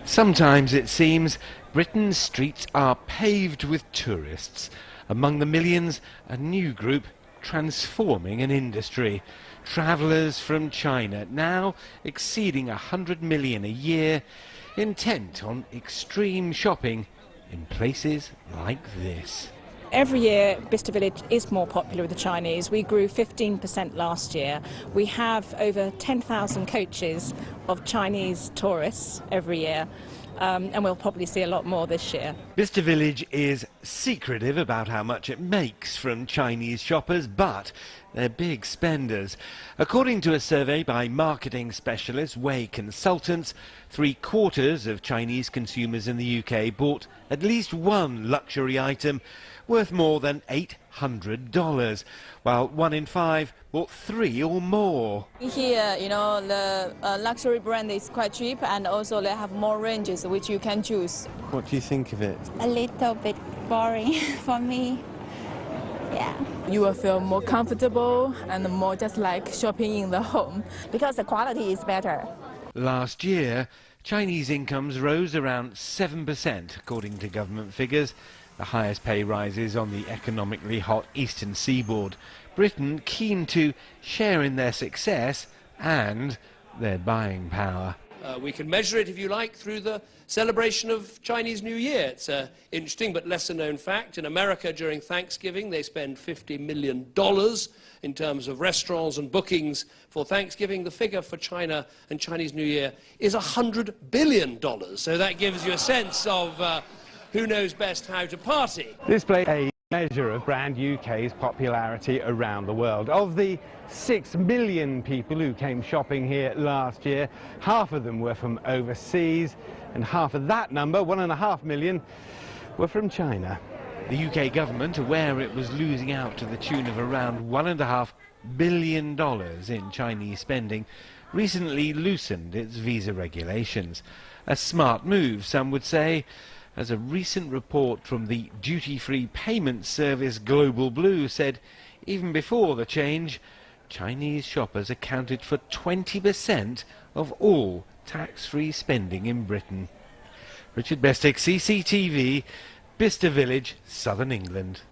Sometimes it seems Britain's streets are paved with tourists. Among the millions, a new group transforming an industry. Travellers from China, now exceeding 100 million a year, intent on extreme shopping in places like this. Every year, Bicester Village is more popular with the Chinese. We grew 15% last year. We have over 10,000 coaches of Chinese tourists every year, and we'll probably see a lot more this year. Bicester Village is secretive about how much it makes from Chinese shoppers, but they're big spenders. According to a survey by marketing specialist Way Consultants, 3/4 of Chinese consumers in the UK bought at least one luxury item worth more than $800, while 1 in 5 bought 3 or more. Here, the luxury brand is quite cheap, and also they have more ranges which you can choose. What do you think of it? A little bit boring for me. Yeah. You will feel more comfortable and more just like shopping in the home. Because the quality is better. Last year, Chinese incomes rose around 7%, according to government figures, the highest pay rises on the economically hot eastern seaboard. Britain keen to share in their success and their buying power. We can measure it, if you like, through the celebration of Chinese New Year. It's an interesting but lesser-known fact. In America, during Thanksgiving, they spend $50 million in terms of restaurants and bookings for Thanksgiving. The figure for China and Chinese New Year is $100 billion. So that gives you a sense of who knows best how to party. This plays a measure of Brand UK's popularity around the world. Of the 6 million people who came shopping here last year, half of them were from overseas, and half of that number, 1.5 million, were from China. The UK government, aware it was losing out to the tune of around $1.5 billion in Chinese spending, recently loosened its visa regulations. A smart move, some would say, as a recent report from the duty-free payment service Global Blue said even before the change, Chinese shoppers accounted for 20% of all tax-free spending in Britain. Richard Bestick, CCTV, Bicester Village, Southern England.